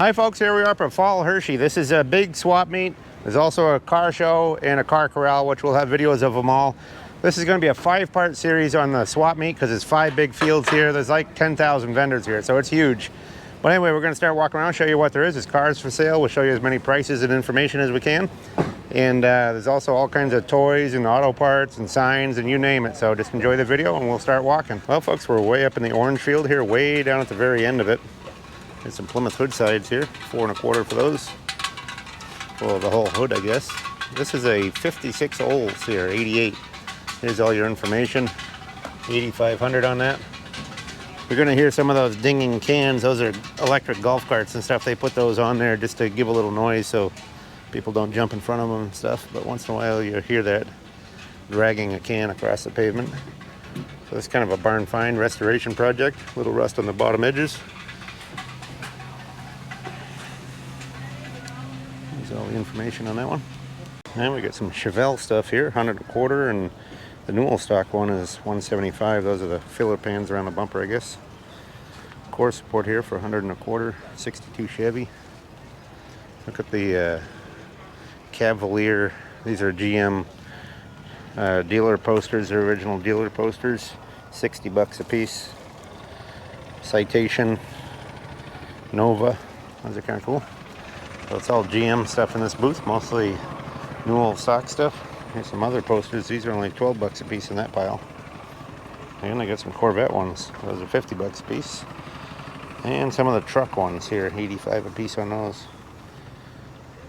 Hi folks, here we are for Fall Hershey. This is a big swap meet. There's also a car show and a car corral, which we'll have videos of them all. This is going to be a 5-part series on the swap meet because it's 5 big fields here. There's like 10,000 vendors here, so it's huge. But anyway, we're going to start walking around, show you what there is. There's cars for sale. We'll show you as many prices and information as we can. And there's also all kinds of toys and auto parts and signs and you name it. So just enjoy the video and we'll start walking. Well folks, we're way up in the orange field here, way down at the very end of it. There's some Plymouth hood sides here, 4 1/4 for those. Well, the whole hood, I guess. This is a 56 Olds here, 88. Here's all your information. 8,500 on that. You're gonna hear some of those dinging cans. Those are electric golf carts and stuff. They put those on there just to give a little noise so people don't jump in front of them and stuff. But once in a while you hear that dragging a can across the pavement. So it's kind of a barn find restoration project. A little rust on the bottom edges. All the information on that one. Now we got some Chevy stuff here, 100 1/4, and the Newell stock one is 175. Those are the filler pans around the bumper, I guess. Core support here for 100 1/4, 62 Chevy. Look at the Cavalier. These are GM dealer posters, they're original dealer posters, 60 bucks a piece. Citation, Nova, those are kind of cool. So it's all GM stuff in this booth, mostly Newell stock stuff. Here's some other posters. These are only 12 bucks a piece in that pile. And I got some Corvette ones. Those are 50 bucks a piece. And some of the truck ones here, 85 a piece on those.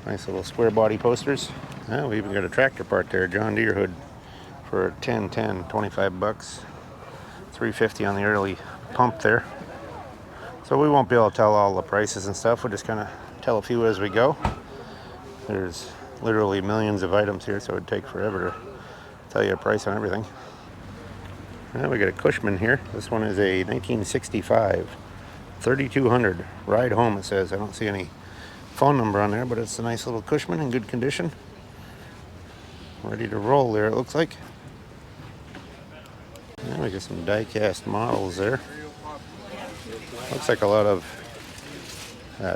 Nice little square body posters. Oh, we even got a tractor part there, John Deere hood for 10, 25 bucks. 350 on the early pump there. So we won't be able to tell all the prices and stuff. We'll just kind of tell a few as we go. There's literally millions of items here, so it would take forever to tell you a price on everything. Now we got a Cushman here. This one is a 1965 3200 ride home, it says. I don't see any phone number on there, but it's a nice little Cushman in good condition, ready to roll there, it looks like. Now we got some Diecast models there. Looks like a lot of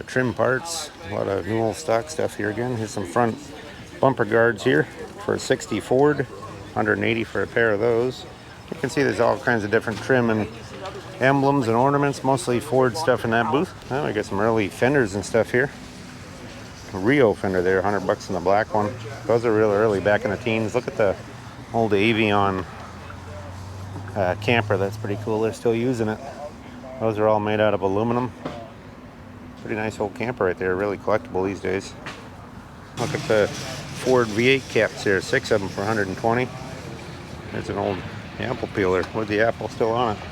trim parts, a lot of Newell stock stuff here again. Here's some front bumper guards here for a 60 Ford, 180 for a pair of those. You can see there's all kinds of different trim and emblems and ornaments, mostly Ford stuff in that booth. Oh, we got some early fenders and stuff here. A Rio fender there, 100 bucks in the black one. Those are real early, back in the teens. Look at the old Avion camper, that's pretty cool. They're still using it. Those are all made out of aluminum. Pretty nice old camper right there, really collectible these days. Look at the Ford V8 caps here, 6 of them for 120. There's an old apple peeler with the apple still on it.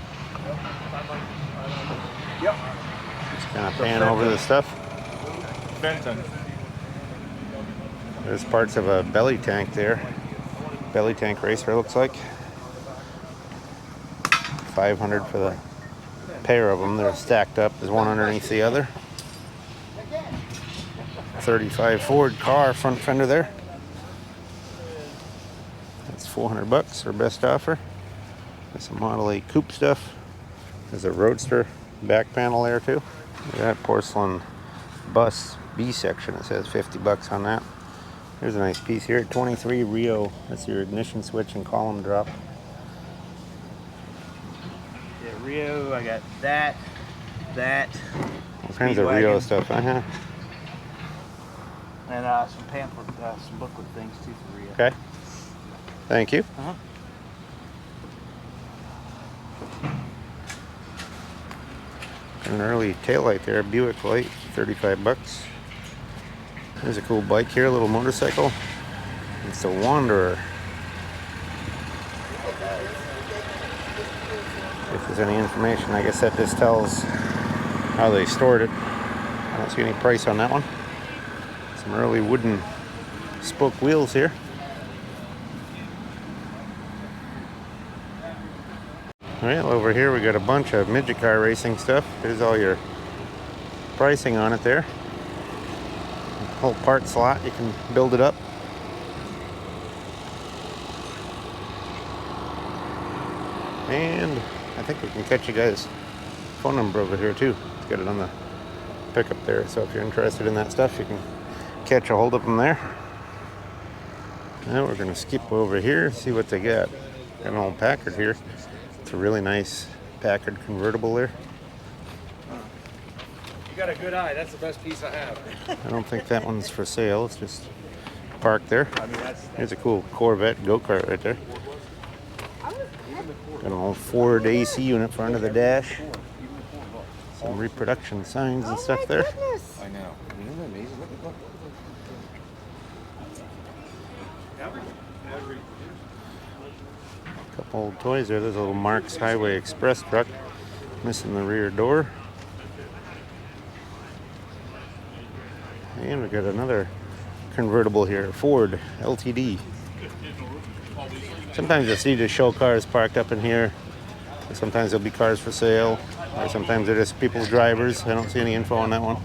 Yep. Just kind of pan over the stuff. Benton. There's parts of a belly tank there. Belly tank racer, looks like. 500 for the pair of them. They're stacked up. There's one underneath the other. 35 Ford car front fender there. That's 400 bucks, our best offer. There's some Model A coupe stuff. There's a Roadster back panel there too. That porcelain bus B section, it says 50 bucks on that. There's a nice piece here, 23 Rio. That's your ignition switch and column drop. Yeah, Rio, I got that. All kinds of Rio stuff, uh-huh. And some pamphlet, some booklet things too for Rio. Okay. Thank you. Uh-huh. An early taillight there, Buick light, 35 bucks. There's a cool bike here, a little motorcycle. It's the Wanderer. If there's any information, I guess that just tells how they stored it. I don't see any price on that one. Some early wooden spoke wheels here. Well, over here we got a bunch of midget car racing stuff. There's all your pricing on it there. Whole part slot, you can build it up. And I think we can catch you guys' phone number over here too. Let's get it on the pickup there. So if you're interested in that stuff, you can catch a hold of them there. Now we're gonna skip over here, see what they got. Got an old Packard here. It's a really nice Packard convertible there. You got a good eye. That's the best piece I have. I don't think that one's for sale. It's just parked there. Here's a cool Corvette go-kart right there. Got an old Ford AC unit for under the dash. Some reproduction signs and stuff there. I know. Isn't that amazing? Look. Couple old toys there. There's a little Mark's Highway Express truck. Missing the rear door. And we got another convertible here, Ford LTD. Sometimes you'll see just show cars parked up in here. Sometimes there'll be cars for sale, or sometimes they're just people's drivers. I don't see any info on that one.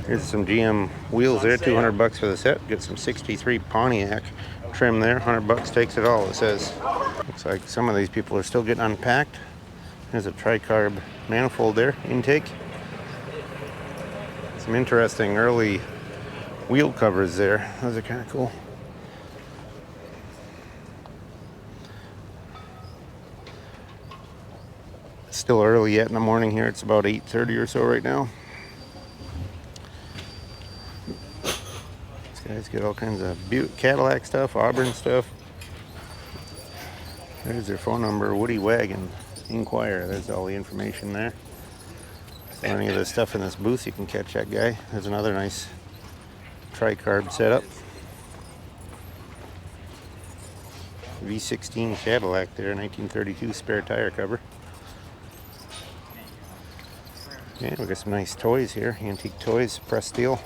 Here's some GM wheels there, 200 bucks for the set. Get some 63 Pontiac trim there, 100 bucks takes it all, it says. Looks like some of these people are still getting unpacked. There's a tricarb manifold there, intake. Some interesting early wheel covers there. Those are kind of cool. It's still early yet in the morning here. It's about 8:30 or so right now. These guys get all kinds of Cadillac stuff, Auburn stuff. There's their phone number, Woody Wagon. Inquire. There's all the information there. So any of the stuff in this booth, you can catch that guy. There's another nice tricarb setup. V16 Cadillac there, 1932 spare tire cover. Yeah, we got some nice toys here, antique toys, pressed steel.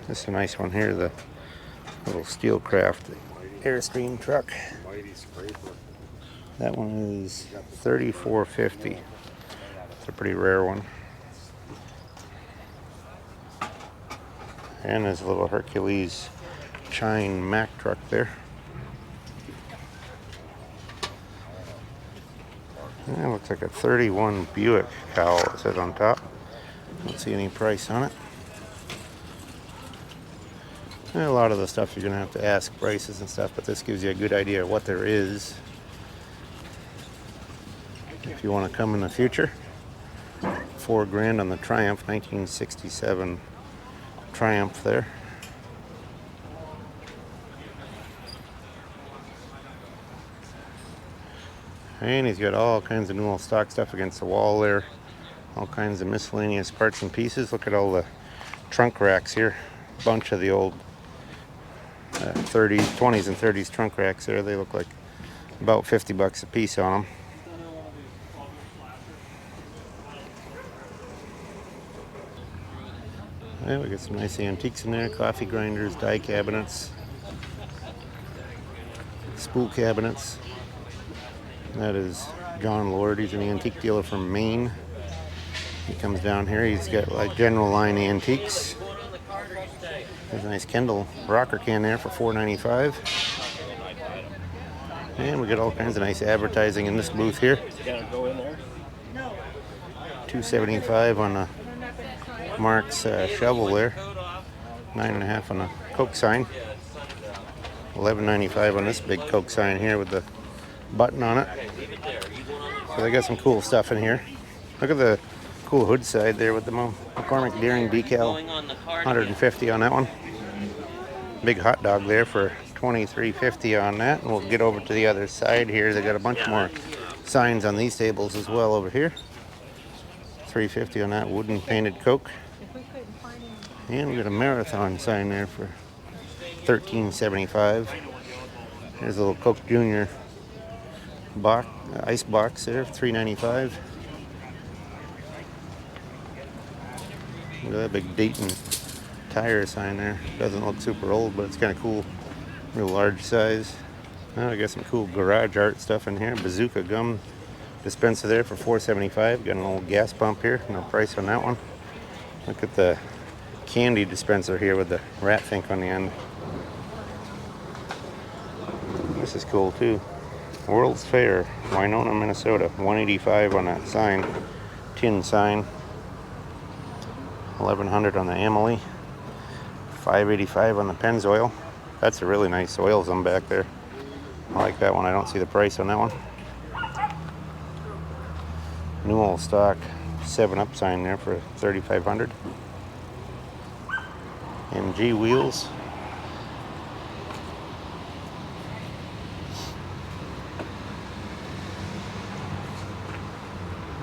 This is a nice one here, the little Steelcraft Airstream truck. That one is $34.50. It's a pretty rare one. And there's a little Hercules Chine Mack truck there. That looks like a 31 Buick cowl, it says on top. Don't see any price on it. And a lot of the stuff you're gonna have to ask prices and stuff, but this gives you a good idea of what there is. If you want to come in the future, $4,000 on the Triumph, 1967 Triumph there. And he's got all kinds of new old stock stuff against the wall there. All kinds of miscellaneous parts and pieces. Look at all the trunk racks here. Bunch of the old 30s, 20s and 30s trunk racks there. They look like about 50 bucks a piece on them. Yeah, we got some nice antiques in there. Coffee grinders, die cabinets, spool cabinets. That is John Lord. He's an antique dealer from Maine. He comes down here. He's got like general line antiques. There's a nice Kendall rocker can there for $4.95. And we got all kinds of nice advertising in this booth here. $2.75 on a Mark's shovel there. $9.50 on a Coke sign. $11.95 on this big Coke sign here with the button on it. So they got some cool stuff in here. Look at the cool hood side there with the McCormick Deering decal. $150 on that one. Big hot dog there for $23.50 on that. And we'll get over to the other side here. They got a bunch more signs on these tables as well over here. $3.50 on that wooden painted Coke. And we got a Marathon sign there for $13.75. There's a little Coke Junior box, ice box there, $3.95. Look at that big Dayton tire sign there. Doesn't look super old, but it's kind of cool. Real large size. Now I got some cool garage art stuff in here. Bazooka gum dispenser there for $4.75. Got an old gas pump here. No price on that one. Look at the candy dispenser here with the rat fink on the end. This is cool too. World's Fair, Winona, Minnesota. $185 on that sign, tin sign. $1,100 on the Emily. $585 on the Pennzoil. That's a really nice oils on back there. I like that one. I don't see the price on that one. Newell stock 7-Up sign there for $3,500. MG wheels.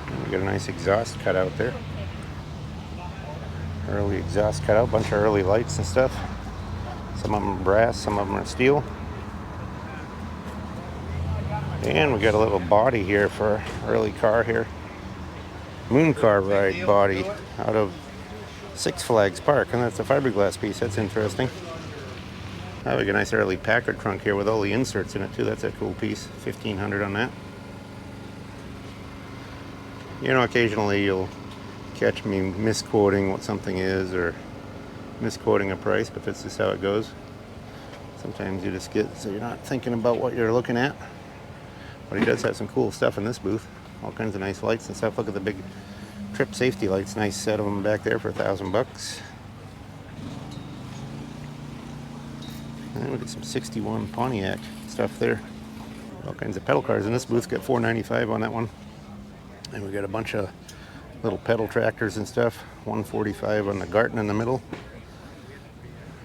And we got a nice exhaust cutout there. Early exhaust cutout, bunch of early lights and stuff. Some of them are brass, some of them are steel. And we got a little body here for an early car here. Moon car ride body out of Six Flags Park, and that's a fiberglass piece. That's interesting. Oh, we got a nice early Packard trunk here with all the inserts in it too. That's a cool piece. $1,500 on that. You know, occasionally you'll catch me misquoting what something is or misquoting a price, but that's just how it goes. Sometimes you just get so you're not thinking about what you're looking at. But he does have some cool stuff in this booth. All kinds of nice lights and stuff. Look at the big trip safety lights. Nice set of them back there for $1,000. And then we got some 61 Pontiac stuff there. All kinds of pedal cars in this booth. Got $495 on that one. And we got a bunch of little pedal tractors and stuff. $145 on the Garten in the middle.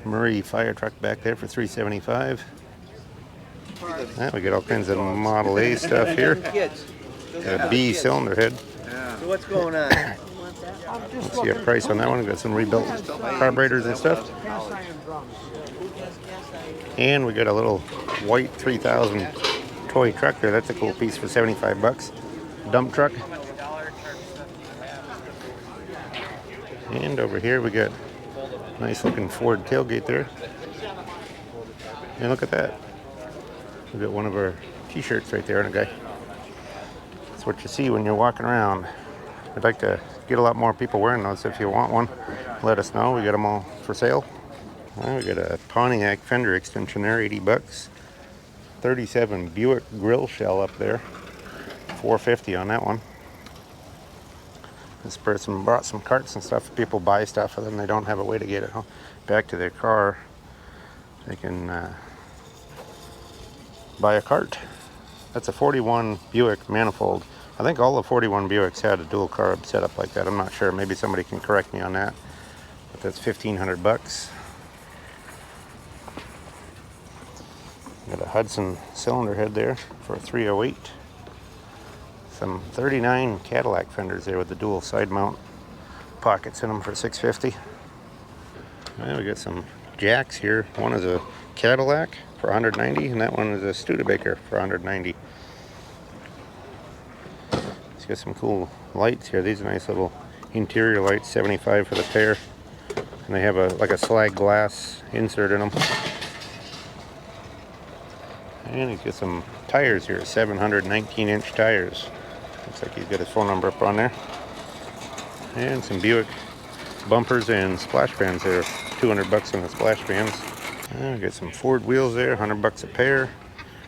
Murray fire truck back there for $375. Yeah, we got all kinds of Model A stuff here. Got a B cylinder head. So what's going on? Let's see a price on that one. We got some rebuilt carburetors and stuff. And we got a little white 3000 toy truck there. That's a cool piece for $75. Dump truck. And over here we got a nice looking Ford tailgate there. And look at that. We got one of our t-shirts right there on a guy. That's what you see when you're walking around. I'd like to get a lot more people wearing those. If you want one, let us know. We got them all for sale. Well, we got a Pontiac fender extension there, $80. 37 Buick grill shell up there, $450 on that one. This person brought some carts and stuff. People buy stuff and then they don't have a way to get it back to their car. They can buy a cart. That's a 41 Buick manifold. I think all the 41 Buicks had a dual carb setup like that. I'm not sure. Maybe somebody can correct me on that. But that's $1,500. Got a Hudson cylinder head there for $308. Some 39 Cadillac fenders there with the dual side mount pockets in them for $650. Well, we got some jacks here. One is a Cadillac for $190, and that one is a Studebaker for $190. It's got some cool lights here. These are nice little interior lights, $75 for the pair, and they have like a slag glass insert in them. And he's got some tires here, 719-inch tires. Looks like he's got his phone number up on there. And some Buick bumpers and splash pans there, $200 on the splash pans. And we got some Ford wheels there, $100 a pair.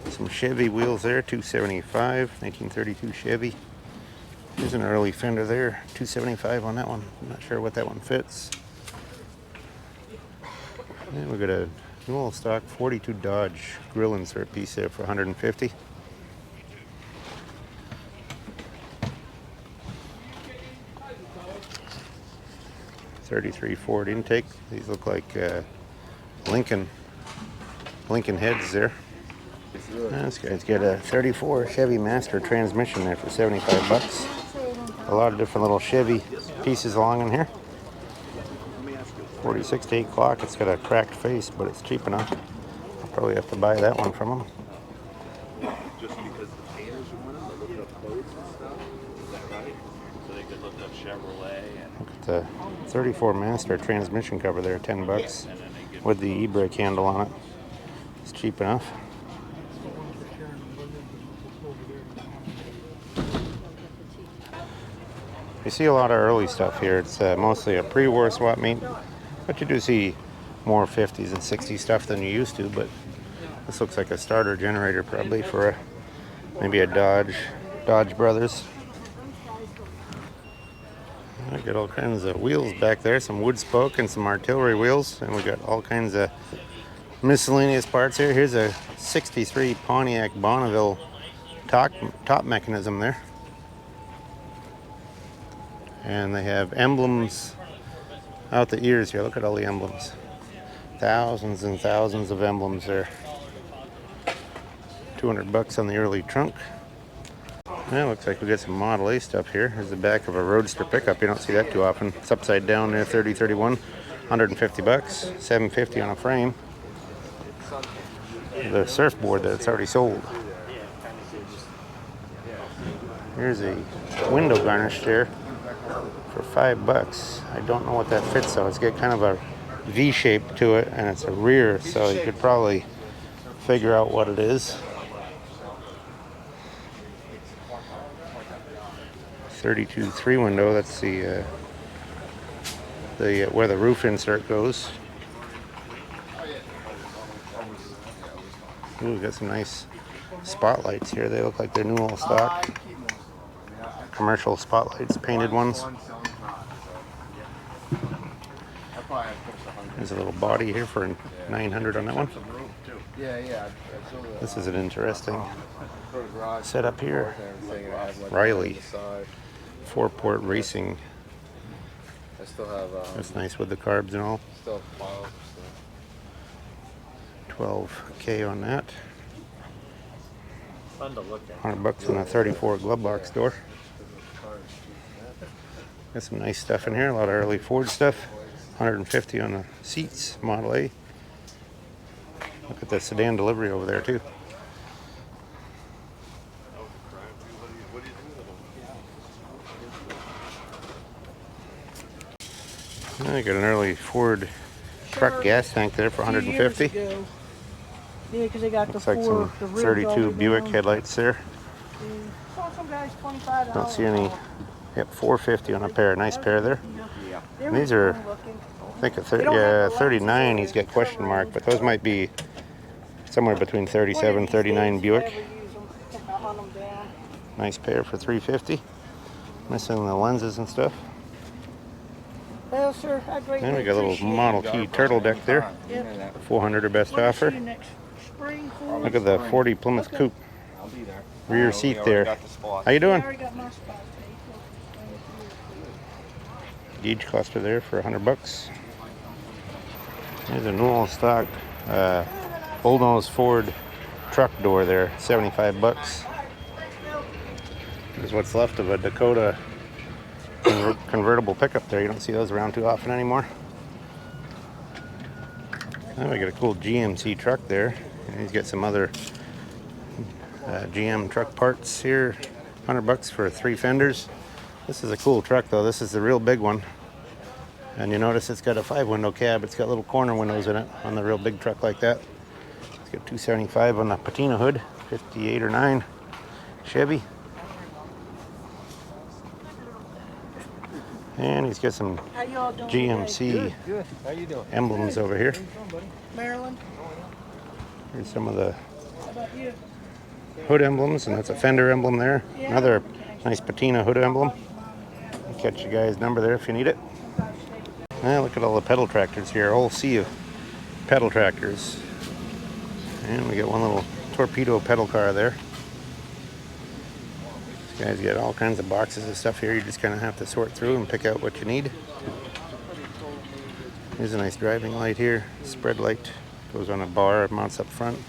Some Chevy wheels there, $275, 1932 Chevy. Here's an early fender there, $275 on that one. I'm not sure what that one fits. And we got a Newell stock 42 Dodge grill insert piece there for $150. '33 Ford intake. These look like Lincoln heads there. This guy's got a 34 Chevy Master transmission there for $75. A lot of different little Chevy pieces along in here. 46 to 8 clock. It's got a cracked face, but it's cheap enough. I'll probably have to buy that one from him. Just because the painters are winning, they're looking up boats and stuff. Is that right? So they could look up Chevrolet and Look at the 34 Master transmission cover there, $10 with the e-brake handle on it. It's cheap enough. You see a lot of early stuff here. It's mostly a pre-war swap meet, but you do see more 50s and 60s stuff than you used to. But this looks like a starter generator probably for a Maybe a Dodge Brothers. I got all kinds of wheels back there, some wood spoke and some artillery wheels, and we got all kinds of miscellaneous parts here. Here's a 63 Pontiac Bonneville top mechanism there. And they have emblems out the ears here. Look at all the emblems. Thousands and thousands of emblems there. $200 on the early trunk. Well, looks like we got some Model A stuff here. Here's the back of a Roadster pickup. You don't see that too often. It's upside down there, 3031, $150, $750 on a frame. The surfboard that it's already sold. Here's a window garnish there for $5. I don't know what that fits though. It's got kind of a V shape to it, and it's a rear, so you could probably figure out what it is. 32.3 window. That's the where the roof insert goes. Ooh, we got some nice spotlights here. They look like they're new all stock. Commercial spotlights, painted ones. There's a little body here for $900 on that one. This is an interesting setup here. Riley 4-port racing. That's nice with the carbs and all. 12K on that. $100 on a 34 glove box door. Got some nice stuff in here. A lot of early Ford stuff. $150 on the seats, Model A. Look at the sedan delivery over there too. I got an early Ford truck gas tank there for $150. Yeah, because they got Looks like some 32 Buick headlights there. Some guys $25. Don't see any. Yep, $450 on a pair. Nice pair there. And these are, I think, 39. He's got question mark, but those might be somewhere between 37 and 39 Buick. Nice pair for $350. Missing the lenses and stuff. Well, sir, I greatly And we got a little Model T turtle deck there. 400 or best offer. Look at the 40 Plymouth Coupe. Rear seat there. How you doing? Gauge cluster there for $100. There's a new all stock bullnose Ford truck door there, $75. There's what's left of a Dakota convertible pickup there. You don't see those around too often anymore. Then we got a cool GMC truck there. And he's got some other GM truck parts here. $100 for 3 fenders. This is a cool truck though. This is the real big one. And you notice it's got a 5-window cab. It's got little corner windows in it on the real big truck like that. It's got $275 on the patina hood. 58 or 9 Chevy. And he's got some GMC emblems over here. Maryland. Here's some of the hood emblems, and that's a fender emblem there. Another nice patina hood emblem. I'll catch you guys' number there if you need it. Now look at all the pedal tractors here. A whole sea of pedal tractors. And we got one little torpedo pedal car there. These guys get all kinds of boxes of stuff here. You just kind of have to sort through and pick out what you need. Here's a nice driving light here. Spread light. Goes on a bar, it mounts up front.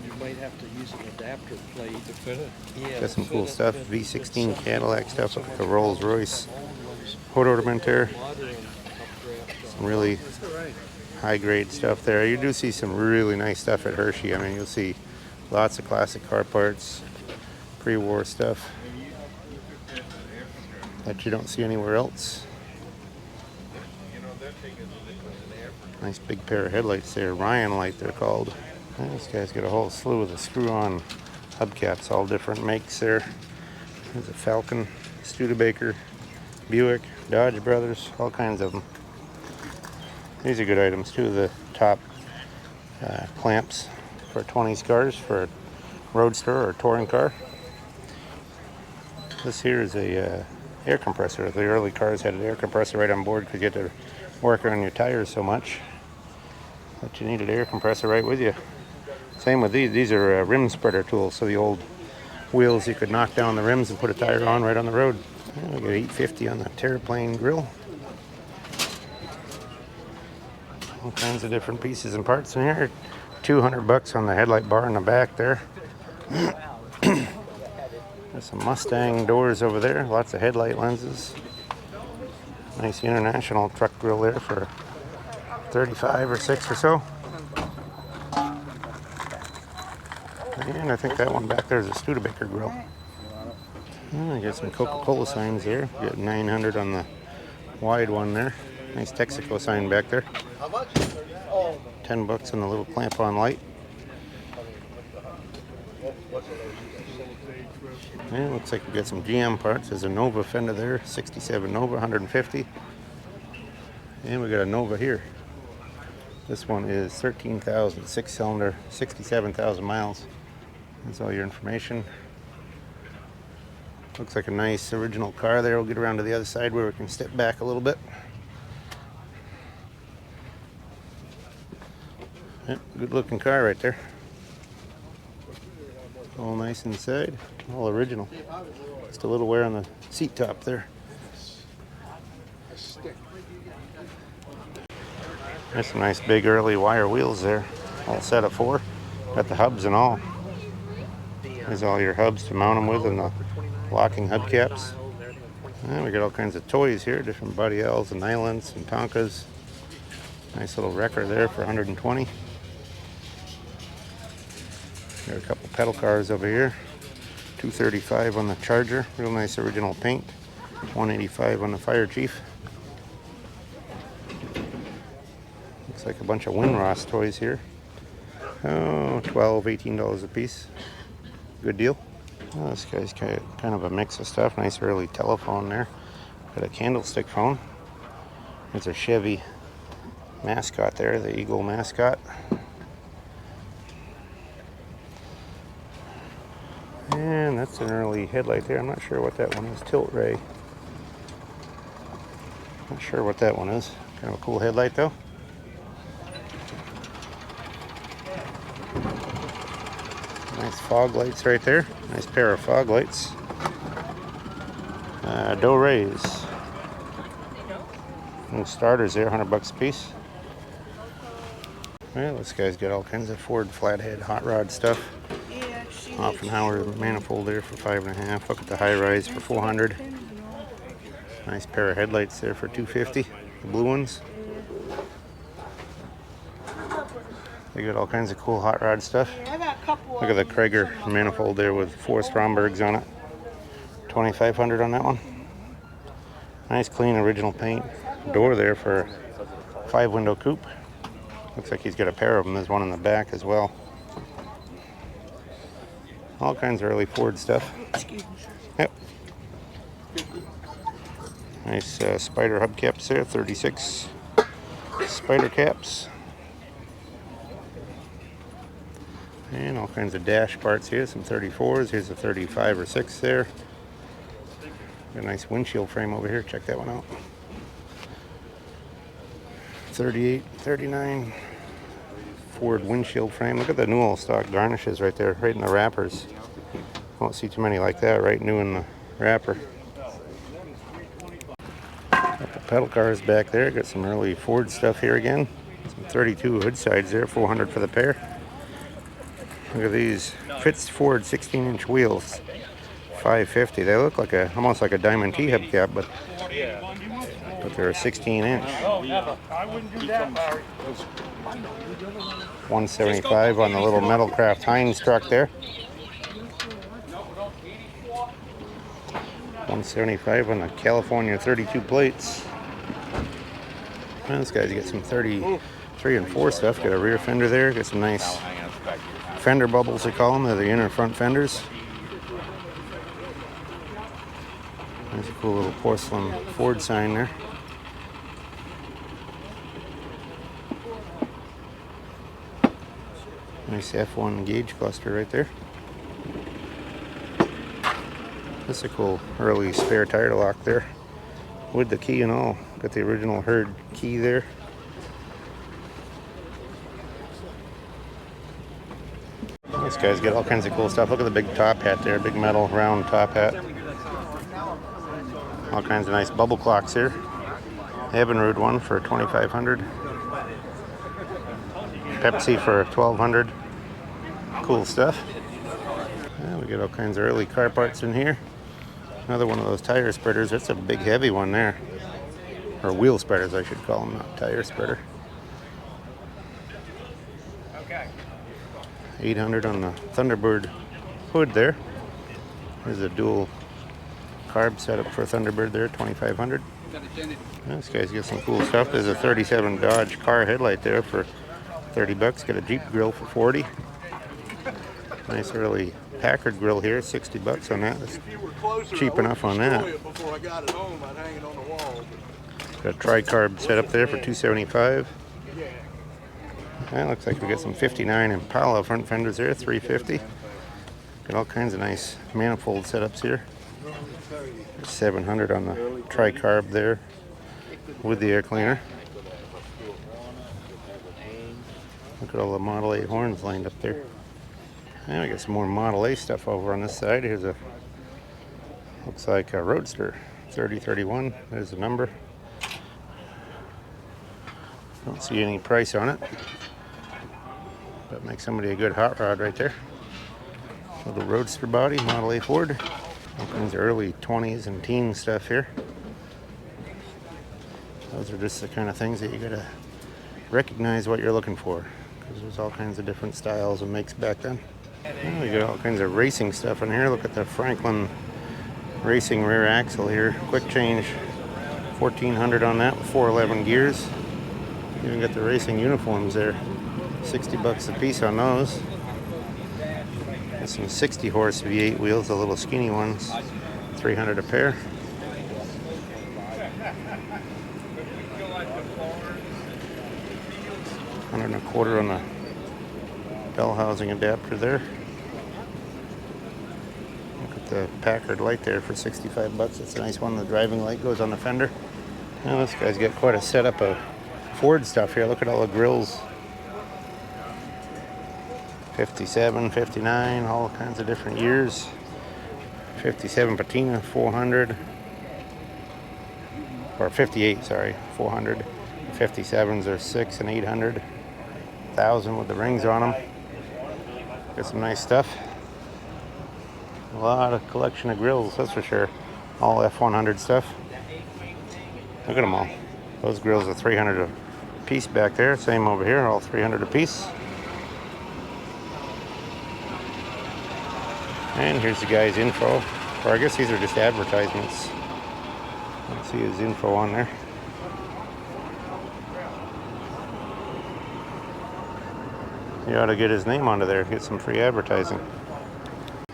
You might have to use an adapter plate to fit it. Yeah, Got some cool stuff. V16 Cadillac stuff. Look at the Rolls Royce hood ornament there. Some really high grade stuff there. You do see some really nice stuff at Hershey. I mean, you'll see lots of classic car parts, pre-war stuff that you don't see anywhere else. Nice big pair of headlights there. Ryan light they're called. And this guy's got a whole slew of the screw-on hubcaps, all different makes there. There's a Falcon, Studebaker, Buick, Dodge Brothers, all kinds of them. These are good items too, the top clamps. for 20s cars for a roadster or a touring car. This here is a air compressor. The early cars had an air compressor right on board because you had to work on your tires so much that you needed air compressor right with you. Same with these. These are rim spreader tools. So the old wheels, you could knock down the rims and put a tire on right on the road. And we got $8.50 on the Terraplane grill. All kinds of different pieces and parts in here. $200 on the headlight bar in the back there. There's some Mustang doors over there. Lots of headlight lenses. Nice International truck grill there for 35 or 6 or so. And I think that one back there is a Studebaker grill. Oh, I got some Coca-Cola signs there. Got 900 on the wide one there. Nice Texaco sign back there. $10 on the little clamp-on light. Yeah, looks like we got some GM parts. There's a Nova fender there, 67 Nova, 150. And we got a Nova here. This one is 13,000, 6-cylinder, 67,000 miles. That's all your information. Looks like a nice original car there. We'll get around to the other side where we can step back a little bit. Yep, good looking car right there. All nice inside, all original. Just a little wear on the seat top there. There's some nice big early wire wheels there. All set of 4. Got the hubs and all. There's all your hubs to mount them with and the locking hubcaps. And we got all kinds of toys here, different Buddy L's and Nylons and Tonkas. Nice little wrecker there for 120. Got a couple pedal cars over here. 235 on the Charger, real nice original paint. 185 on the Fire Chief. Looks like a bunch of Winross toys here. Oh, $12, $18 a piece. Good deal. Oh, this guy's kind of a mix of stuff. Nice early telephone there. Got a candlestick phone. There's a Chevy mascot there, the Eagle mascot. And that's an early headlight there. I'm not sure what that one is. Tilt ray. Not sure what that one is. Kind of a cool headlight though. Nice fog lights right there. Nice pair of fog lights. Doe rays. No starters there, $100 a piece. Well, this guy's got all kinds of Ford flathead hot rod stuff. Offenhauer manifold there for $5.50. Look at the high rise for $400. Nice pair of headlights there for $250. The blue ones. They got all kinds of cool hot rod stuff. Look at the Krager manifold there with 4 Strombergs on it. $2,500 on that one. Nice clean original paint. Door there for a 5-window coupe. Looks like he's got a pair of them. There's one in the back as well. All kinds of early Ford stuff. Yep. Nice Spider hubcaps there, 36 Spider caps. And all kinds of dash parts here, some 34s. Here's a 35 or 6 there. Got a nice windshield frame over here. Check that one out. 38, 39 Ford windshield frame. Look at the new old stock garnishes right there, right in the wrappers. Won't see too many like that, right new in the wrapper. Got the pedal cars back there. Got some early Ford stuff here again. Some 32 hood sides there, $400 for the pair. Look at these Fitz Ford 16-inch wheels, $550. They look like almost like a Diamond T hubcap, but they're a 16-inch. $175 on the little Metalcraft Heinz truck there. $175 on the California 32 plates. Well, this guy's got some 33 and 4 stuff. Got a rear fender there. Got some nice fender bubbles, they call them. They're the inner front fenders. There's a cool little porcelain Ford sign there. Nice F1 gauge cluster right there. That's a cool early spare tire lock there. With the key and all. Got the original Herd key there. This guy's got all kinds of cool stuff. Look at the big top hat there. Big metal round top hat. All kinds of nice bubble clocks here. Evinrude one for $2,500. Pepsi for $1,200. Cool stuff. Yeah, we got all kinds of early car parts in here. Another one of those tire spreaders. That's a big heavy one there. Or wheel spreaders, I should call them, not tire spreader. 800 on the Thunderbird hood there. There's a dual carb setup for Thunderbird there, 2,500. This guy's got some cool stuff. There's a 37 Dodge car headlight there for 30 bucks. Got a Jeep grill for 40. Nice early Packard grill here, 60 bucks on that. That's cheap enough on that. Got a tri-carb set up there for 275. That looks like we got some 59 Impala front fenders there, 350. Got all kinds of nice manifold setups here. 700 on the tri-carb there with the air cleaner. Look at all the Model A horns lined up there. And we got some more Model A stuff over on this side. Here's a, looks like a Roadster, 3031. There's the number. Don't see any price on it. That makes somebody a good hot rod right there. Little Roadster body, Model A Ford. All kinds of early 20s and teen stuff here. Those are just the kind of things that you gotta recognize what you're looking for, because there's all kinds of different styles and makes back then. Well, we got all kinds of racing stuff in here. Look at the Franklin Racing rear axle here. Quick change, 1,400 on that with 411 gears. Even got the racing uniforms there. 60 bucks a piece on those. Got some 60 horse V8 wheels, the little skinny ones, 300 a pair. $125 on the bell housing adapter there. Look at the Packard light there for 65 bucks. It's a nice one. The driving light goes on the fender. Now this guy's got quite a setup of Ford stuff here. Look at all the grills. 57, 59, all kinds of different years. 57 Patina, 400. Or 58, sorry, 400. 57s are 6 and 800. 1,000 with the rings on them. Got some nice stuff. A lot of collection of grills, that's for sure. All F100 stuff. Look at them all. Those grills are 300 a piece back there. Same over here, all 300 a piece. And here's the guy's info. Or I guess these are just advertisements. Let's see his info on there. You ought to get his name onto there, get some free advertising.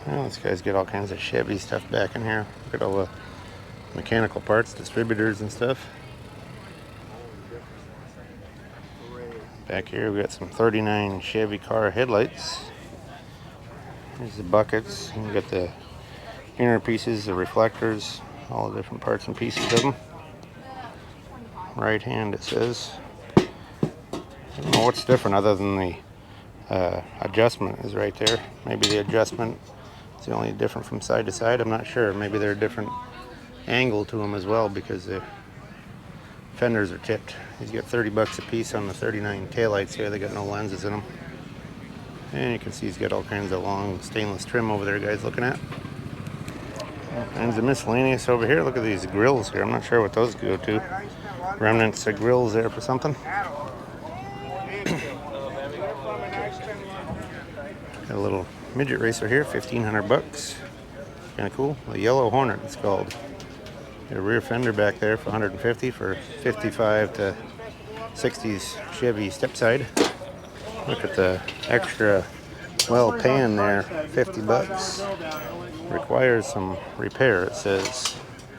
Well, this guy's got all kinds of Chevy stuff back in here. Look at all the mechanical parts, distributors and stuff. Back here we got some 39 Chevy car headlights. Here's the buckets. We got the inner pieces, the reflectors, all the different parts and pieces of them. Right hand it says. I don't know what's different other than the adjustment is right there. Maybe the adjustment is the only different from side to side. I'm not sure. Maybe they're a different angle to them as well because the fenders are tipped. He's got 30 bucks a piece on the 39 taillights here. They got no lenses in them. And you can see he's got all kinds of long stainless trim over there, guys, looking at. All kinds of miscellaneous over here. Look at these grills here. I'm not sure what those go to. Remnants of grills there for something. Got a little midget racer here, 1,500 bucks. Kind of cool. A yellow Hornet, it's called. Got a rear fender back there for 150 for 55 to 60s Chevy stepside. Look at the extra well pan there, 50 bucks. Requires some repair, it says.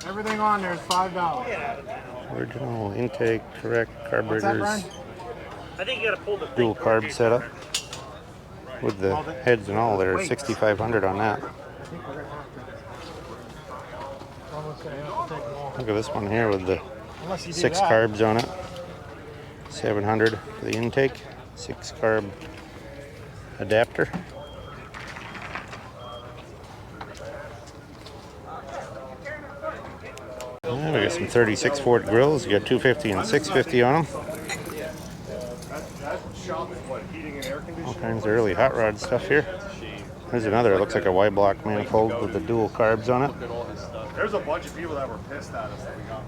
Everything on there is $5. Original intake, correct carburetors. I think you gotta pull the Dual carb setup. with the heads and all there. 6,500 on that. Look at this one here with the 6 carbs on it. 700 for the intake. 6 carb adapter. Yeah, we got some 36 Ford grills. You got 250 and 650 on them. All kinds of early hot rod stuff here. There's another, it looks like a Y-block manifold with the dual carbs on it. There's a bunch of people that were pissed at us that we got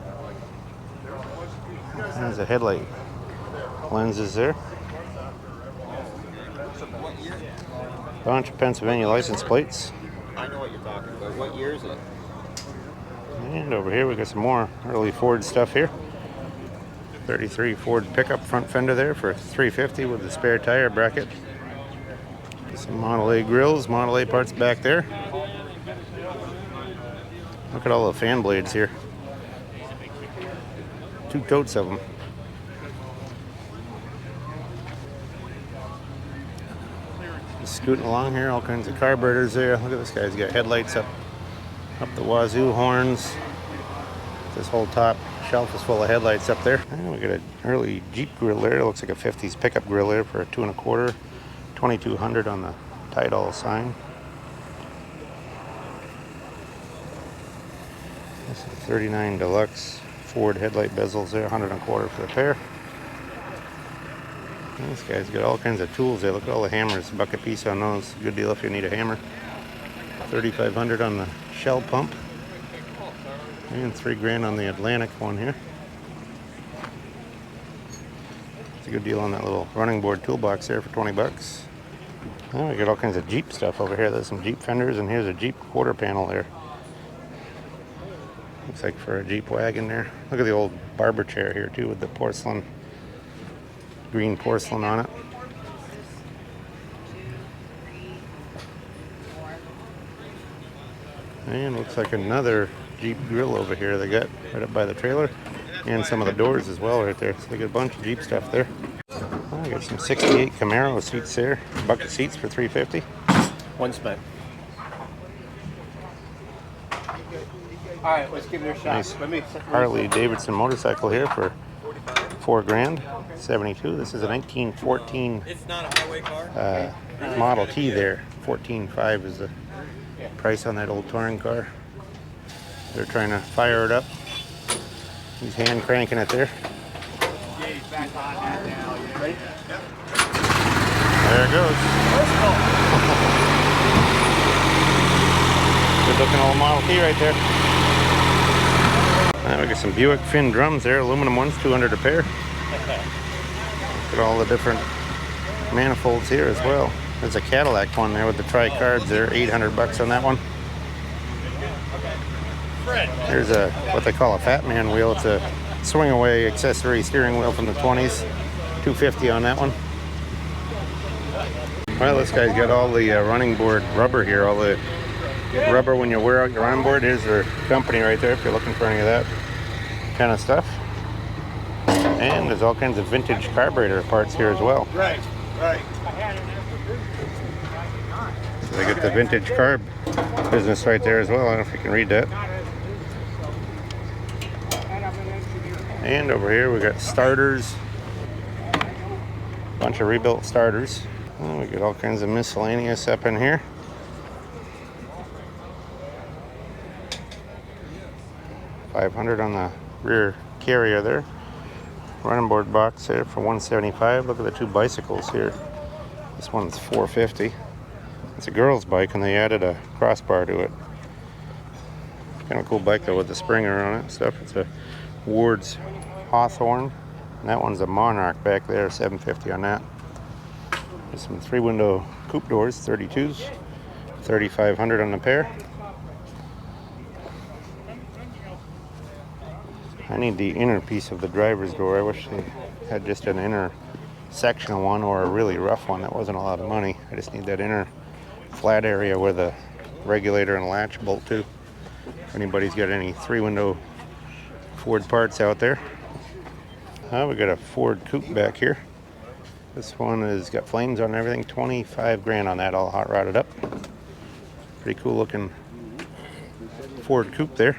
that. There's the headlight lenses there. Bunch of Pennsylvania license plates. I know what you're talking about. What year is it? And over here we got some more early Ford stuff here. 33 Ford pickup front fender there for $350 with the spare tire bracket. Some Model A grills, Model A parts back there. Look at all the fan blades here. 2 totes of them. Just scooting along here, all kinds of carburetors there. Look at this guy's got headlights up the wazoo, horns. This whole top shelf is full of headlights up there. And we got an early Jeep grill there. It looks like a 50s pickup grill there for a 2 1/4. 2,200 on the Tidal sign. This is 39 Deluxe Ford headlight bezels there, 100 1/4 for the pair. And this guy's got all kinds of tools there. Look at all the hammers, buck a piece on those. Good deal if you need a hammer. 3,500 on the Shell pump. And $3,000 on the Atlantic one here. It's a good deal on that little running board toolbox there for 20 bucks. Oh, we got all kinds of Jeep stuff over here. There's some Jeep fenders, and here's a Jeep quarter panel there. Looks like for a Jeep wagon there. Look at the old barber chair here too with the porcelain, green porcelain on it. And looks like another Jeep grill over here they got right up by the trailer. And some of the doors as well right there. So they got a bunch of Jeep stuff there. Oh, I got some 68 Camaro seats there. Bucket seats for $350. One spent. All right, let's give it a shot. Nice Harley Davidson motorcycle here for $4,000. 72. This is a 1914 It's not a highway car. Model T there. 14.5 is the price on that old touring car. They're trying to fire it up. He's hand cranking it there. There it goes. Good looking old Model T right there. Now we got some Buick Finn drums there, aluminum ones, 200 a pair. Look at all the different manifolds here as well. There's a Cadillac one there with the tri-carbs there, 800 bucks on that one. Here's a what they call a Fat Man wheel. It's a swing away accessory steering wheel from the 20s. 250 on that one. Well, this guy's got all the running board rubber here, all the rubber when you wear out your running board. Here's their company right there if you're looking for any of that kind of stuff. And there's all kinds of vintage carburetor parts here as well. Right. So they got the vintage carb business right there as well. I don't know if you can read that. And over here we got starters. Bunch of rebuilt starters. Oh, we got all kinds of miscellaneous up in here. $500 on the rear carrier there. Running board box there for $175. Look at the 2 bicycles here. This one's $450. It's a girl's bike and they added a crossbar to it. Kind of cool bike though with the springer on it and stuff. It's a Ward's Hawthorne. And that one's a Monarch back there, $750 on that. There's some 3-window coupe doors, 32s, $3,500 on the pair. I need the inner piece of the driver's door. I wish they had just an inner sectional one or a really rough one. That wasn't a lot of money. I just need that inner flat area with a regulator and latch bolt too. If anybody's got any 3-window Ford parts out there. We got a Ford coupe back here. This one has got flames on everything. 25 grand on that, all hot rodded up. Pretty cool looking Ford coupe there.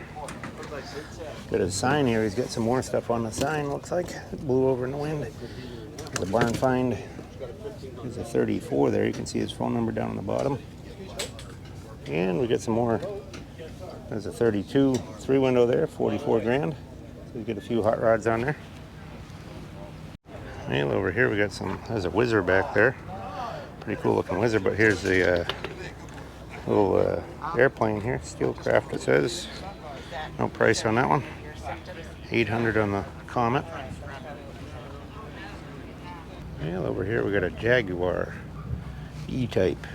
Got his sign here. He's got some more stuff on the sign, looks like. It blew over in the wind. The barn find. There's a 34 there. You can see his phone number down on the bottom. And we got some more. There's a 32 3-window there, 44 grand. So we get a few hot rods on there. And over here we got some, there's a Whizzer back there. Pretty cool looking Whizzer, but here's the little airplane here. Steelcraft it says. No price on that one. 800 on the Comet. And over here we got a Jaguar E-Type.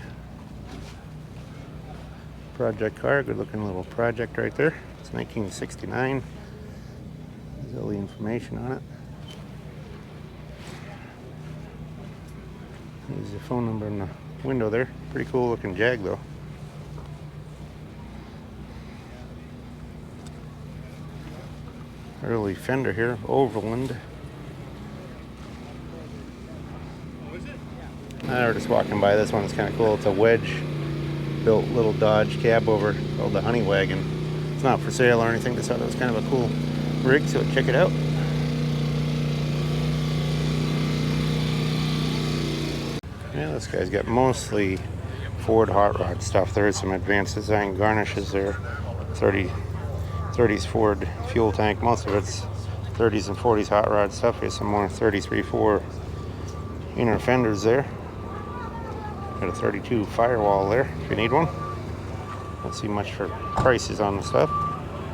Project car, good looking little project right there. It's 1969. There's all the information on it. There's the phone number in the window there. Pretty cool looking Jag though. Early fender here, Overland. We're just walking by. This one's kind of cool. It's a wedge built little Dodge cab over called the Honey Wagon. It's not for sale or anything. Just thought it was kind of a cool rig, so check it out. Yeah, this guy's got mostly Ford hot rod stuff. There is some advanced design garnishes there. 30s Ford fuel tank. Most of it's 30s and 40s hot rod stuff. Here's some more 33.4 inner fenders there. Got a 32 Firewall there if you need one. Don't see much for prices on the stuff.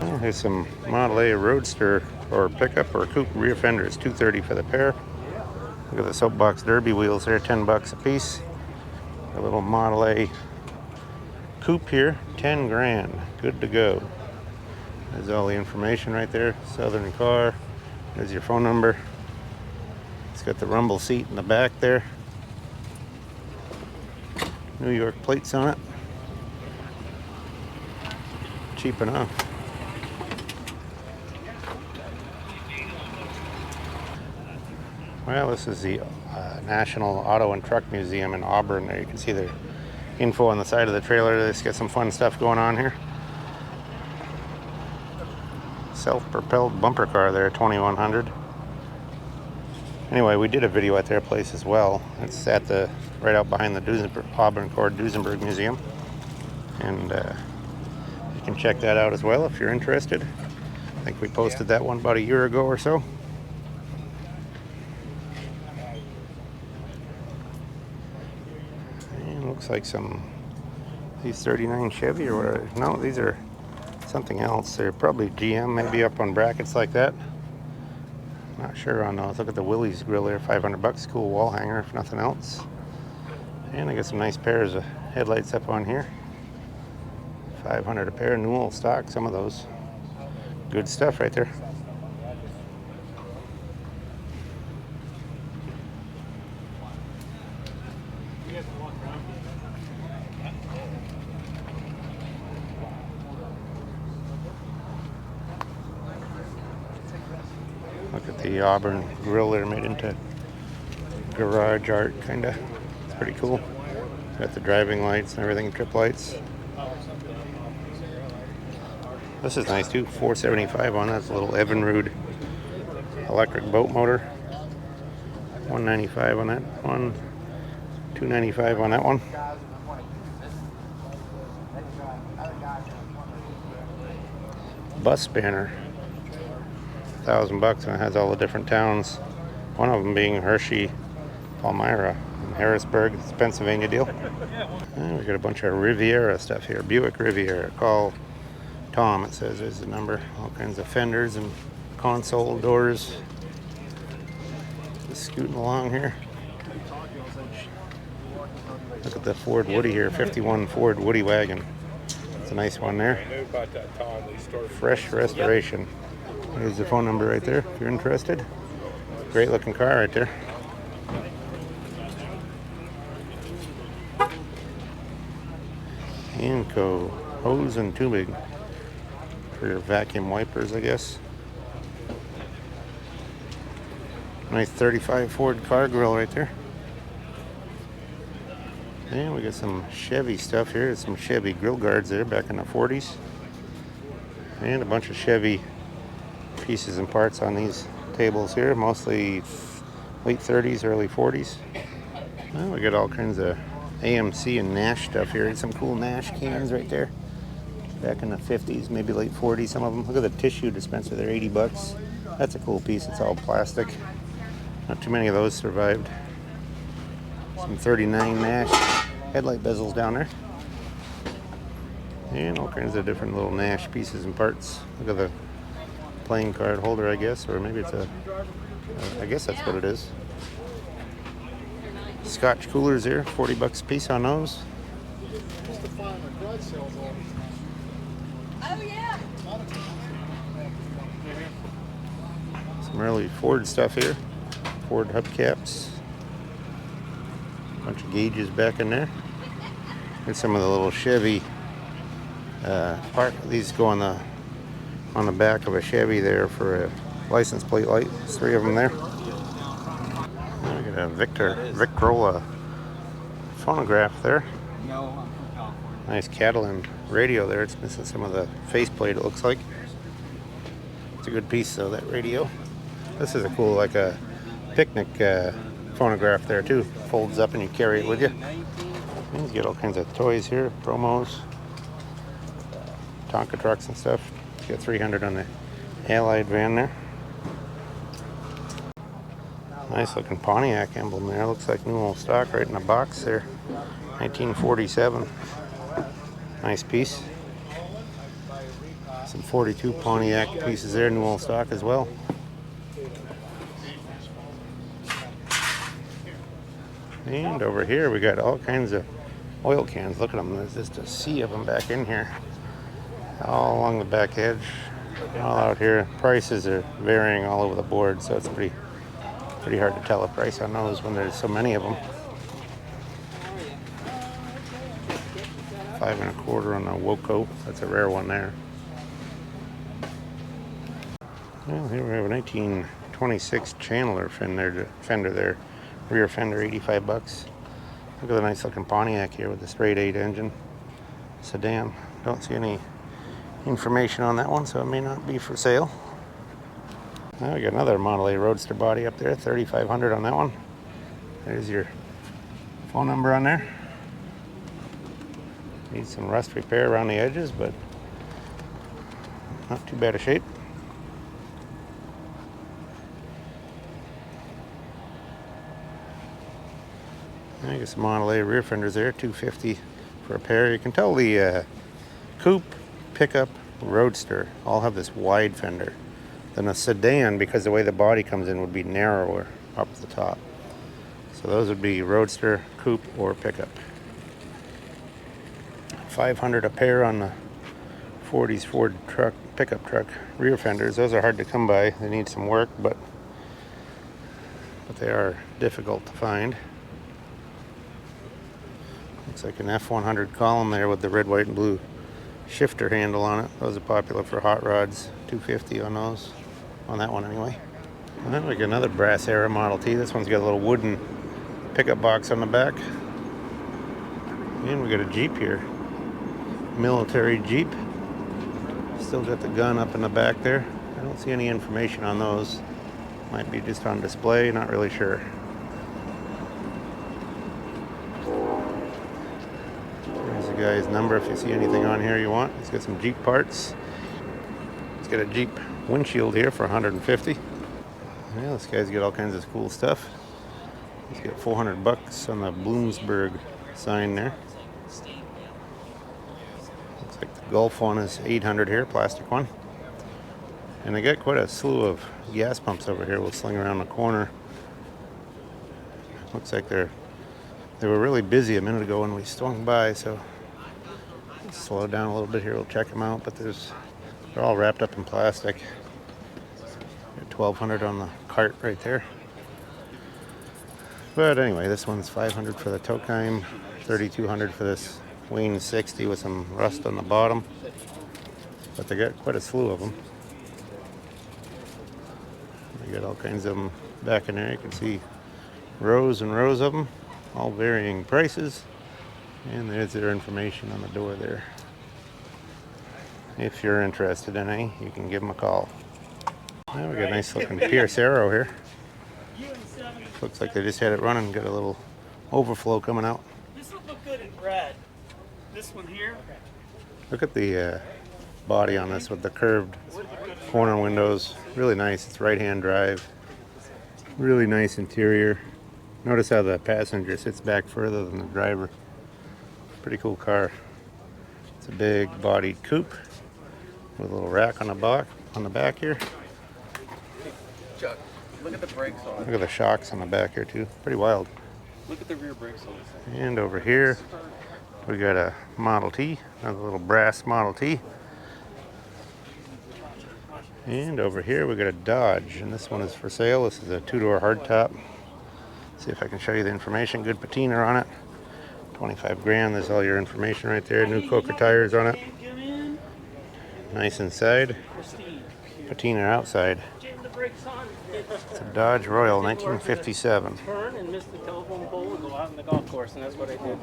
Well, here's some Model A Roadster or pickup or coupe rear fenders. $230 for the pair. Look at the soapbox derby wheels there, $10 a piece. A little Model A coupe here, 10 grand. Good to go. There's all the information right there. Southern car. There's your phone number. It's got the rumble seat in the back there. New York plates on it. Cheap enough. Well, this is the National Auto and Truck Museum in Auburn. There you can see the info on the side of the trailer. Let's get some fun stuff going on here. Self-propelled bumper car there, 2100. Anyway, we did a video at their place as well. It's at the right out behind the Auburn Cord Duesenberg Museum, and you can check that out as well if you're interested. I think we posted that one about a year ago or so. And looks like these 39 Chevy or whatever. No, these are something else. They're probably GM, maybe up on brackets like that. Not sure on those. Look at the Willys grill there, $500. Cool wall hanger if nothing else. And I got some nice pairs of headlights up on here. $500 a pair, Newell stock, some of those. Good stuff right there. Look at the Auburn grill there, made into garage art, kinda. It's pretty cool. Got the driving lights and everything, trip lights. This is nice too, $475 on that. It's a little Evinrude electric boat motor. $195 on that one. $295 on that one. Bus spanner. $1,000, and it has all the different towns. One of them being Hershey, Palmyra, and Harrisburg. It's a Pennsylvania deal. And we got a bunch of Riviera stuff here. Buick Riviera. Call Tom. It says there's the number. All kinds of fenders and console doors. Just scooting along here. Look at the Ford Woody here. 51 Ford Woody wagon. It's a nice one there. Fresh restoration. There's the phone number right there if you're interested. Great looking car right there. Anco hose and tubing for your vacuum wipers, I guess. Nice 35 Ford car grill right there. And we got some Chevy stuff here. Some Chevy grill guards there back in the 40s. And a bunch of Chevy pieces and parts on these tables here. Mostly late 30s, early 40s. Well, we got all kinds of AMC and Nash stuff here. Some cool Nash cans right there. Back in the 50s, maybe late 40s, some of them. Look at the tissue dispenser there, 80 bucks. That's a cool piece. It's all plastic. Not too many of those survived. Some 39 Nash headlight bezels down there. And all kinds of different little Nash pieces and parts. Look at the playing card holder, I guess, or maybe it's I guess that's what it is. Scotch coolers here, 40 bucks a piece on those. Oh, yeah. Some early Ford stuff here. Ford hubcaps. Bunch of gauges back in there. And some of the little Chevy part. These go on the back of a Chevy there for a license plate light. There's 3 of them there. And we got a Victrola phonograph there. Nice Catalan radio there. It's missing some of the faceplate, it looks like. It's a good piece though, that radio. This is a cool, like a picnic phonograph there too. Folds up and you carry it with you. And you get all kinds of toys here, promos, Tonka trucks and stuff. You got 300 on the Allied van there. Nice looking Pontiac emblem there. Looks like new old stock right in the box there. 1947. Nice piece. Some 42 Pontiac pieces there, new old stock as well. And over here we got all kinds of oil cans. Look at them. There's just a sea of them back in here. All along the back edge. All out here. Prices are varying all over the board, so it's pretty hard to tell a price on those when there's so many of them. $5 1/4 on the Woco. That's a rare one there. Well, here we have a 1926 Chandler fender there. Rear fender, 85 bucks. Look at the nice looking Pontiac here with the straight 8 engine. Sedan. Don't see any information on that one, so it may not be for sale. Now we got another Model A Roadster body up there, 3,500 on that one. There's your phone number on there. Needs some rust repair around the edges, but not too bad a shape. I guess Model A rear fenders there, $250 for a pair. You can tell the coupe, pickup, Roadster all have this wide fender. Then a sedan, because the way the body comes in, would be narrower up the top. So those would be Roadster, coupe, or pickup. $500 a pair on the 40s Ford truck, pickup truck rear fenders. Those are hard to come by. They need some work, but they are difficult to find. Looks like an F100 column there with the red, white, and blue shifter handle on it. Those are popular for hot rods. $250 on those. On that one anyway. And then we got another brass era Model T. This one's got a little wooden pickup box on the back. And we got a Jeep here. Military Jeep. Still got the gun up in the back there. I don't see any information on those. Might be just on display, not really sure. There's the guy's number if you see anything on here you want. He's got some Jeep parts. He's got a Jeep windshield here for $150. Yeah, this guy's got all kinds of cool stuff. He's got $400 on the Bloomsburg sign there. Looks like the Golf one is $800 here, plastic one. And they got quite a slew of gas pumps over here. We'll sling around the corner. Looks like they were really busy a minute ago when we swung by, so let's slow down a little bit here. We'll check them out, but they're all wrapped up in plastic. $1,200 on the cart right there. But anyway, this one's $500 for the Tokheim, $3,200 for this Wayne 60 with some rust on the bottom. But they got quite a slew of them. They got all kinds of them back in there. You can see rows and rows of them, all varying prices. And there's their information on the door there. If you're interested in any, you can give them a call. Now we got a nice looking Pierce Arrow here. Looks like they just had it running, got a little overflow coming out. This would look good in red. This one here. Look at the body on this with the curved corner windows. Really nice. It's right-hand drive. Really nice interior. Notice how the passenger sits back further than the driver. Pretty cool car. It's a big bodied coupe with a little rack on the back here. Chuck, look at the brakes on Look it. at the shocks on the back here too. Pretty wild. Look at the rear brakes on this thing. And over here we got a Model T, another little brass Model T. And over here we got a Dodge, and this one is for sale. This is a two-door hardtop. See if I can show you the information. Good patina on it. 25 grand. There's all your information right there. New Coker tires on it. Nice inside. Patina outside. It's a Dodge Royal 1957. Turn and miss the telephone pole and go out in the golf course, and that's what I did.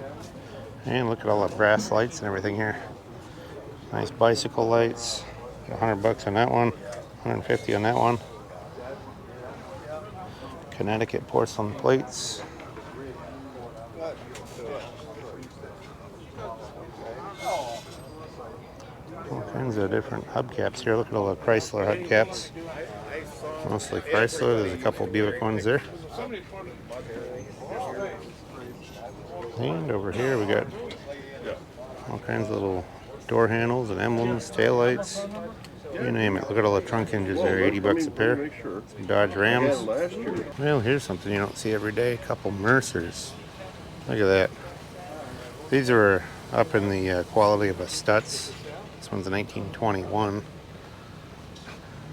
And look at all the brass lights and everything here. Nice bicycle lights. $100 on that one. 150 on that one. Connecticut porcelain plates. All kinds of different hubcaps here. Look at all the Chrysler hubcaps. Mostly Chrysler. There's a couple Buick ones there. And over here we got all kinds of little door handles and emblems, taillights, you name it. Look at all the trunk hinges there, $80 a pair. Some Dodge Rams. Well, here's something you don't see every day. A couple Mercers. Look at that. These are up in the quality of a Stutz. This one's a 1921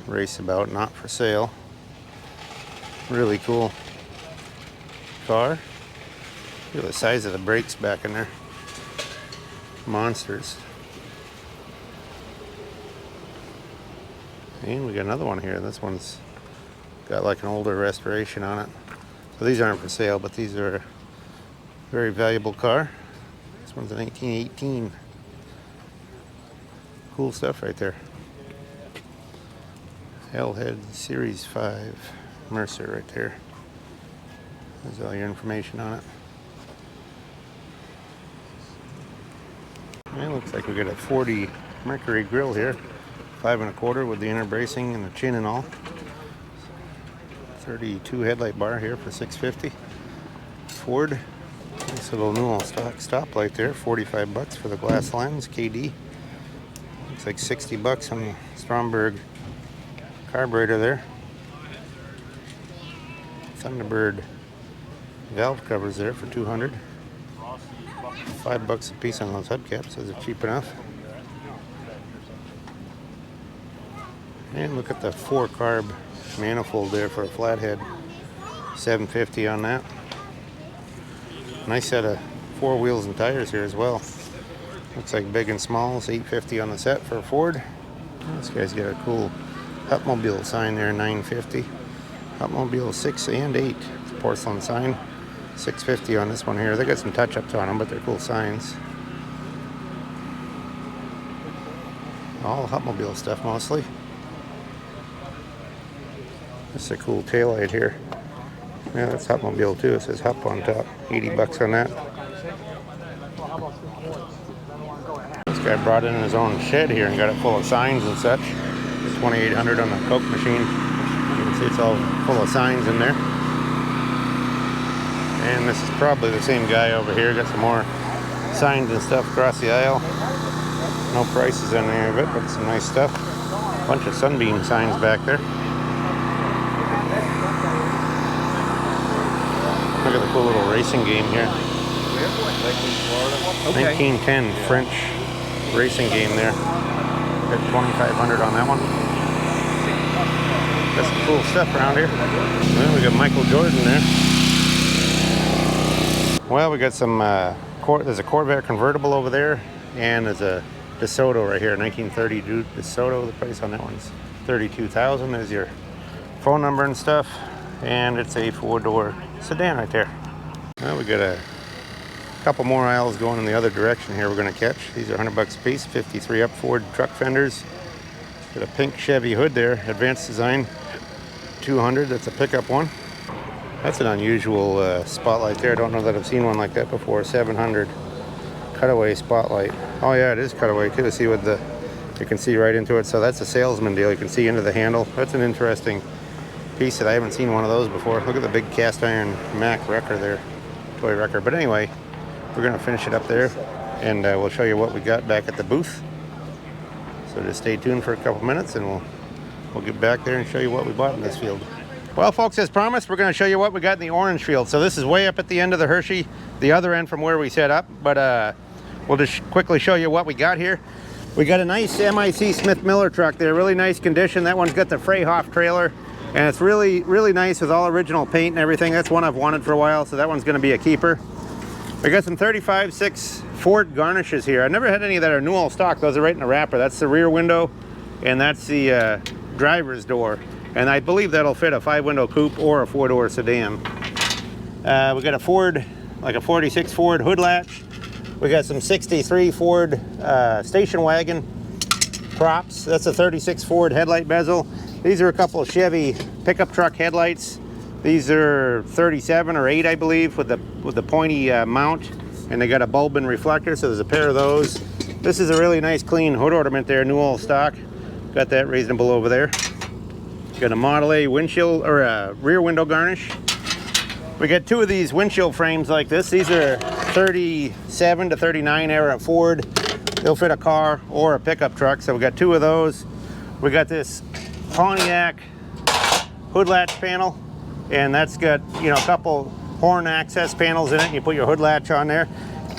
raceabout, not for sale. Really cool car. Look at the size of the brakes back in there. Monsters. And we got another one here. This one's got like an older restoration on it. So these aren't for sale, but these are a very valuable car. This one's a 1918. Cool stuff right there. Hellhead Series 5 Mercer right there. There's all your information on it. It looks like we got a 40 Mercury grill here. 5 1/4 with the inner bracing and the chin and all. 32 headlight bar here for $650. Ford. Nice little new stock stoplight there. $45 for the glass lens. KD. Looks like $60 on the Stromberg carburetor there. Thunderbird valve covers there for $200. $5 a piece on those hubcaps. Those are cheap enough. And look at the 4-carb manifold there for a flathead. $750 on that. Nice set of 4 wheels and tires here as well. Looks like big and smalls. $850 on the set for a Ford. This guy's got a cool Hupmobile sign there, $950. Hupmobile 6 and 8. It's a porcelain sign. $650 on this one here. They got some touch-ups on them, but they're cool signs. All Hupmobile stuff mostly. This is a cool taillight here. Yeah, that's Hupmobile too. It says Hup on top. $80 on that. This guy brought in his own shed here and got it full of signs and such. It's $2,800 on the Coke machine. You can see it's all full of signs in there. And this is probably the same guy over here. Got some more signs and stuff across the aisle. No prices on any of it, but some nice stuff. Bunch of Sunbeam signs back there. Look at the cool little racing game here. 1910 French racing game there. Got $2,500 on that one. Got some cool stuff around here. Well, we got Michael Jordan there. Well, we got some, there's a Corvette convertible over there, and there's a DeSoto right here, 1930 DeSoto. The price on that one's $32,000. There's your phone number and stuff, and it's a 4-door sedan right there. Well, we got a couple more aisles going in the other direction here we're going to catch. These are $100 a piece, 53 up Ford truck fenders. Got a pink Chevy hood there, advanced design, 200. That's a pickup one. That's an unusual spotlight there. I don't know that I've seen one like that before. 700 cutaway spotlight. Oh yeah, it is cutaway too. See what the, you can see right into it. So that's a salesman deal. You can see into the handle. That's an interesting piece that I haven't seen one of those before. Look at the big cast iron Mack wrecker there, toy wrecker. But anyway, we're gonna finish it up there, and we'll show you what we got back at the booth. So just stay tuned for a couple minutes, and we'll get back there and show you what we bought in this field. Well, folks, as promised, we're going to show you what we got in the orange field. So this is way up at the end of the Hershey, the other end from where we set up. But we'll just quickly show you what we got here. We got a nice MIC Smith Miller truck there, really nice condition. That one's got the Freyhoff trailer, and it's really, really nice with all original paint and everything. That's one I've wanted for a while, so that one's going to be a keeper. We got some 35/6 Ford garnishes here. I've never had any that are new all stock. Those are right in the wrapper. That's the rear window, and that's the driver's door. And I believe that'll fit a 5-window coupe or a 4-door sedan. We got a Ford, like a 46 Ford hood latch. We got some 63 Ford station wagon props. That's a 36 Ford headlight bezel. These are a couple of Chevy pickup truck headlights. These are 37 or 8, I believe, with the pointy mount, and they got a bulb and reflector. So there's a pair of those. This is a really nice clean hood ornament there, new all stock. Got that reasonable over there. Got a Model A windshield or a rear window garnish. We got 2 of these windshield frames like this. These are 37 to 39 era Ford. They'll fit a car or a pickup truck. So we got 2 of those. We got this Pontiac hood latch panel, and that's got, you know, a couple horn access panels in it, and you put your hood latch on there.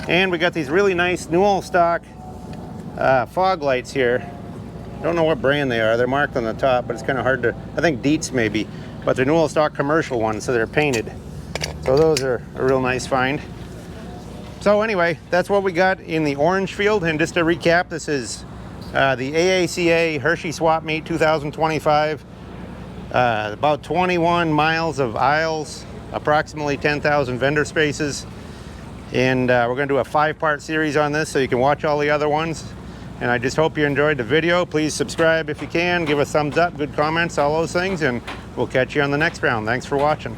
And we got these really nice new all stock fog lights here. Don't know what brand they are. They're marked on the top, but it's kind of hard to, I think Dietz maybe, but they're new all stock commercial ones, so they're painted. So those are a real nice find. So anyway, that's what we got in the orange field. And just to recap, this is the AACA Hershey Swap Meet 2025. About 21 miles of aisles, approximately 10,000 vendor spaces. And we're going to do a 5-part series on this, so you can watch all the other ones. And I just hope you enjoyed the video. Please subscribe if you can. Give us thumbs up, good comments, all those things. And we'll catch you on the next round. Thanks for watching.